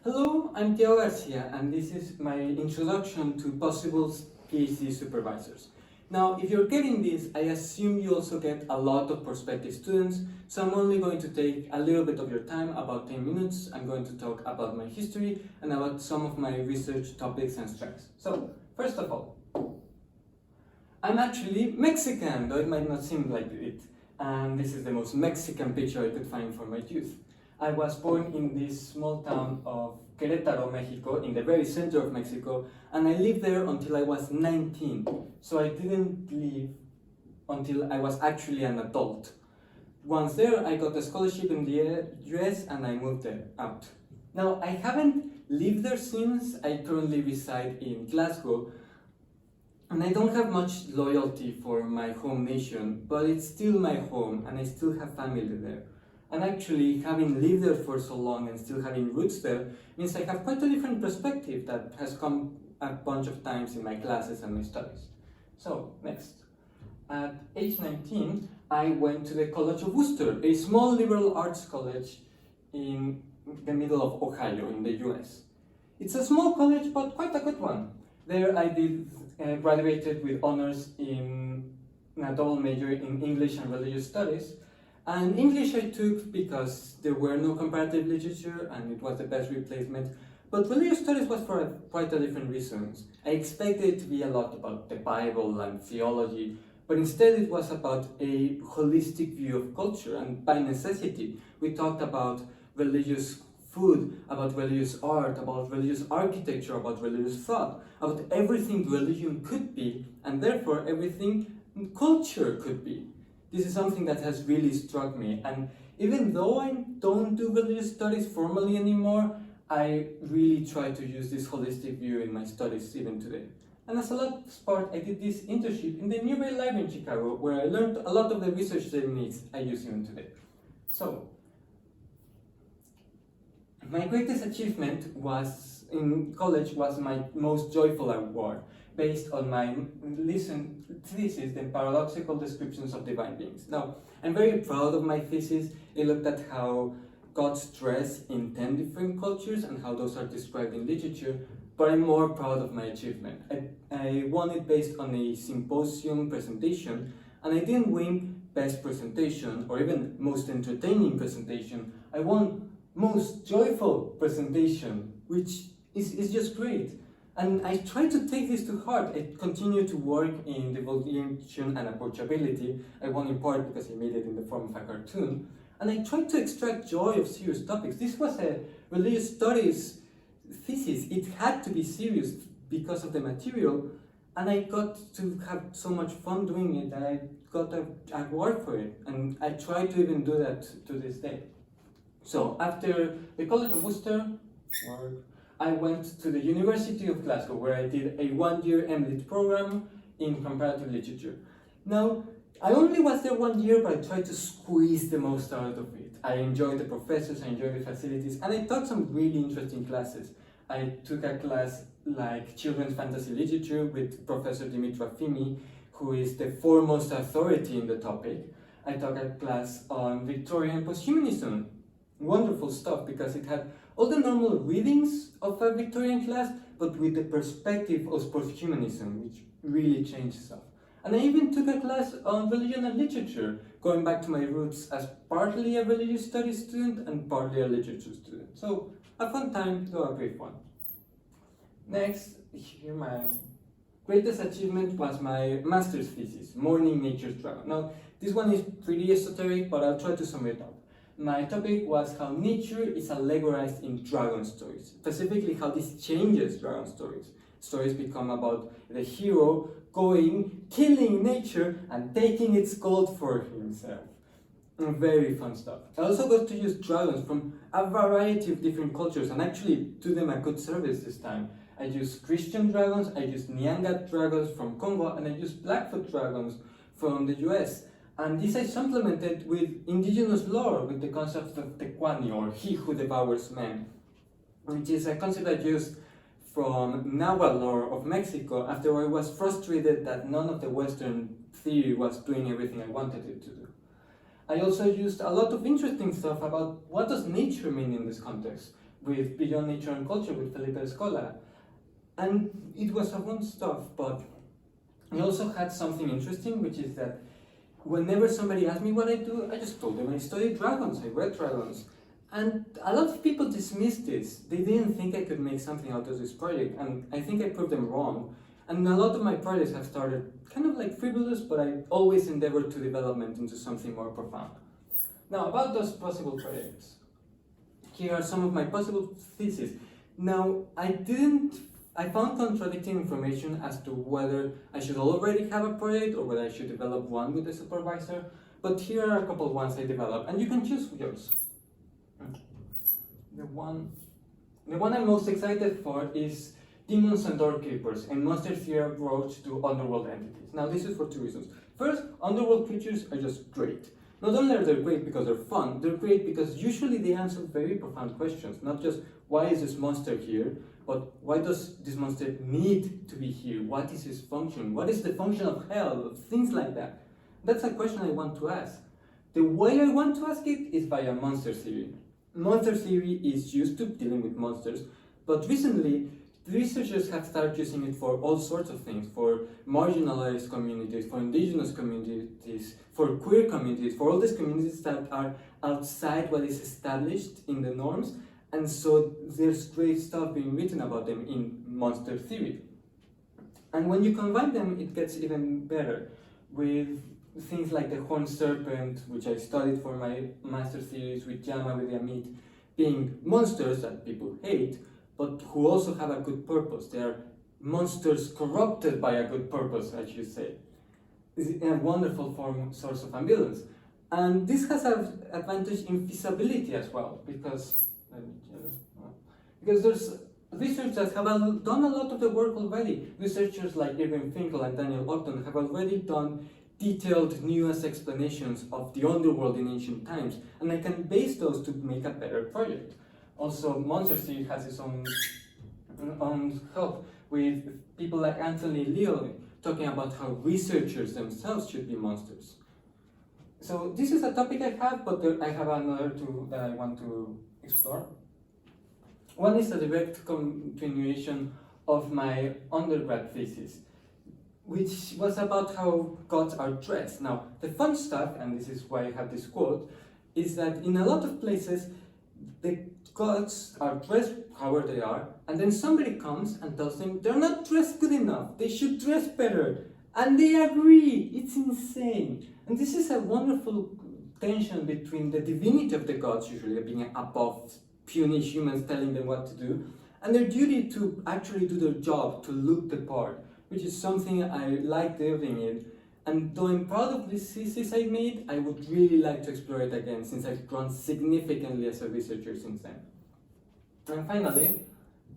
Hello, I'm Tiago Garcia, and this is my introduction to possible PhD supervisors. Now, if you're getting this, I assume you also get a lot of prospective students, so I'm only going to take a little bit of your time, about 10 minutes. I'm going to talk about my history and about some of my research topics and strengths. So, first of all, I'm actually Mexican, though it might not seem like it, and this is the most Mexican picture I could find for my youth. I was born in this small town of Querétaro, Mexico, in the very center of Mexico, and I lived there until I was 19. So I didn't leave until I was actually an adult. Once there, I got a scholarship in the US and I moved there out. Now, I haven't lived there since. I currently reside in Glasgow, and I don't have much loyalty for my home nation, but it's still my home and I still have family there. And actually, having lived there for so long and still having roots there means I have quite a different perspective that has come a bunch of times in my classes and my studies. So, next. At age 19, I went to the College of Worcester, a small liberal arts college in the middle of Ohio in the US. It's a small college, but quite a good one. There I graduated with honors in a double major in English and religious studies. And English I took because there were no comparative literature and it was the best replacement, but religious studies was for quite a different reasons. I expected it to be a lot about the Bible and theology, but instead it was about a holistic view of culture, and by necessity we talked about religious food, about religious art, about religious architecture, about religious thought, about everything religion could be, and therefore everything culture could be. This is something that has really struck me, and even though I don't do religious studies formally anymore, I really try to use this holistic view in my studies even today. And as a last part, I did this internship in the Newberry Library in Chicago, where I learned a lot of the research techniques I use even today. So, my greatest achievement was in college was my most joyful award, based on my thesis, The Paradoxical Descriptions of Divine Beings. Now, I'm very proud of my thesis. It looked at how God's dress in 10 different cultures and how those are described in literature, but I'm more proud of my achievement. I won it based on a symposium presentation, and I didn't win best presentation or even most entertaining presentation. I won most joyful presentation, which is just great. And I try to take this to heart. I continue to work in divulgation and approachability. I won in part because I made it in the form of a cartoon. And I try to extract joy of serious topics. This was a religious studies thesis. It had to be serious because of the material. And I got to have so much fun doing it that I got an award for it. And I try to even do that to this day. So after the College of Worcester, I went to the University of Glasgow, where I did a one-year MLit program in comparative literature. Now, I only was there 1 year, but I tried to squeeze the most out of it. I enjoyed the professors, I enjoyed the facilities, and I taught some really interesting classes. I took a class like Children's Fantasy Literature with Professor Dimitra Fimi, who is the foremost authority in the topic. I taught a class on Victorian posthumanism. Wonderful stuff, because it had all the normal readings of a Victorian class, but with the perspective of posthumanism, which really changed stuff. And I even took a class on religion and literature, going back to my roots as partly a religious studies student and partly a literature student. So, a fun time, though a great one. Next, here my greatest achievement was my master's thesis, Mourning Nature's Dragon. Now, this one is pretty esoteric, but I'll try to sum it up. My topic was how nature is allegorized in dragon stories, specifically how this changes dragon stories. Stories become about the hero going, killing nature, and taking its gold for himself. Very fun stuff. I also got to use dragons from a variety of different cultures and actually do them a good service this time. I used Christian dragons, I used Nyanga dragons from Congo, and I used Blackfoot dragons from the US. And this I supplemented with indigenous lore, with the concept of Tecuani, or he who devours men, which is a concept I used from Nahuatl lore of Mexico after I was frustrated that none of the Western theory was doing everything I wanted it to do. I also used a lot of interesting stuff about what does nature mean in this context. with Beyond Nature and Culture with Felipe Escola. And it was a fun stuff, but I also had something interesting, which is that whenever somebody asked me what I do, I just told them I studied dragons, I read dragons. And a lot of people dismissed this. They didn't think I could make something out of this project, and I think I proved them wrong. And a lot of my projects have started kind of like frivolous, but I always endeavored to develop them into something more profound. Now, about those possible projects. Here are some of my possible theses. Now, I found contradicting information as to whether I should already have a project or whether I should develop one with a supervisor, but here are a couple ones I developed, and you can choose yours. The one I'm most excited for is Demons and Doorkeepers, a monster theory approach to underworld entities. Now, this is for two reasons. First, underworld creatures are just great. Not only are they great because they're fun, they're great because usually they answer very profound questions. Not just, why is this monster here? But why does this monster need to be here? What is his function? What is the function of hell? Things like that. That's a question I want to ask. The way I want to ask it is via monster theory. Monster theory is used to dealing with monsters, but recently, researchers have started using it for all sorts of things, for marginalized communities, for indigenous communities, for queer communities, for all these communities that are outside what is established in the norms, and so there's great stuff being written about them in monster theory. And when you combine them, it gets even better, with things like the horned serpent, which I studied for my master thesis with Yama, with Yamit, being monsters that people hate, but who also have a good purpose. They are monsters corrupted by a good purpose, I should say. It's a wonderful source of ambivalence. And this has an advantage in feasibility as well, because there's researchers that have done a lot of the work already. Researchers like Irving Finkel and Daniel Ogden have already done detailed nuanced explanations of the underworld in ancient times, and I can base those to make a better project. Also, monster theory has its own help with people like Anthony Leo talking about how researchers themselves should be monsters. So this is a topic I have, but I have another two that I want to explore. One is a direct continuation of my undergrad thesis, which was about how gods are dressed. Now, the fun stuff, and this is why I have this quote, is that in a lot of places, the gods are dressed however they are, and then somebody comes and tells them they're not dressed good enough, they should dress better, and they agree. It's insane. And this is a wonderful tension between the divinity of the gods, usually being above puny humans telling them what to do, and their duty to actually do their job, to look the part, which is something I like delving in. And though I'm proud of this thesis I made, I would really like to explore it again, since I've grown significantly as a researcher since then. And finally,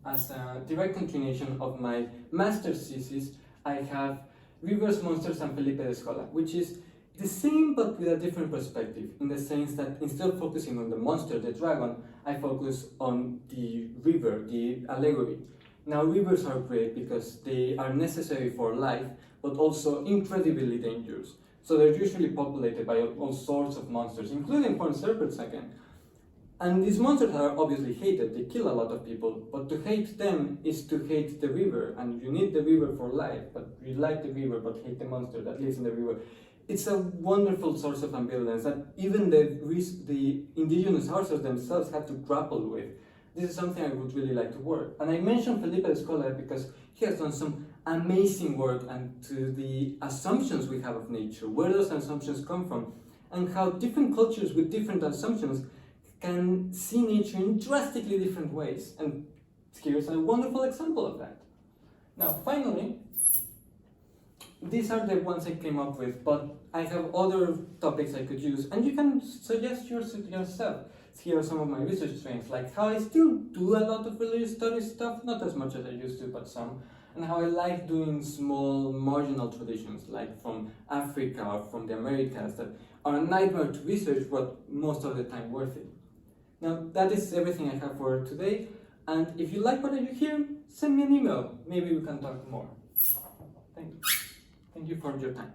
as a direct continuation of my master's thesis, I have Rivers, Monsters, and Felipe de Escola, which is the same but with a different perspective, in the sense that instead of focusing on the monster, the dragon, I focus on the river, the allegory. Now, rivers are great because they are necessary for life, but also incredibly dangerous. So they're usually populated by all sorts of monsters, including horned serpents again. And these monsters are obviously hated, they kill a lot of people, but to hate them is to hate the river, and you need the river for life, but you like the river but hate the monster that lives in the river. It's a wonderful source of ambivalence that even the indigenous authors themselves have to grapple with. This is something I would really like to work. And I mentioned Felipe Escola because he has done some amazing work and to the assumptions we have of nature, where those assumptions come from, and how different cultures with different assumptions can see nature in drastically different ways. And here's a wonderful example of that. Now, finally, these are the ones I came up with, but I have other topics I could use, and you can suggest yours yourself. Here are some of my research strengths, like how I still do a lot of religious studies stuff, not as much as I used to, but some, and how I like doing small marginal traditions, like from Africa or from the Americas, that are a nightmare to research, but most of the time worth it. Now, that is everything I have for today, and if you like what you hear, send me an email. Maybe we can talk more. Thank you for your time.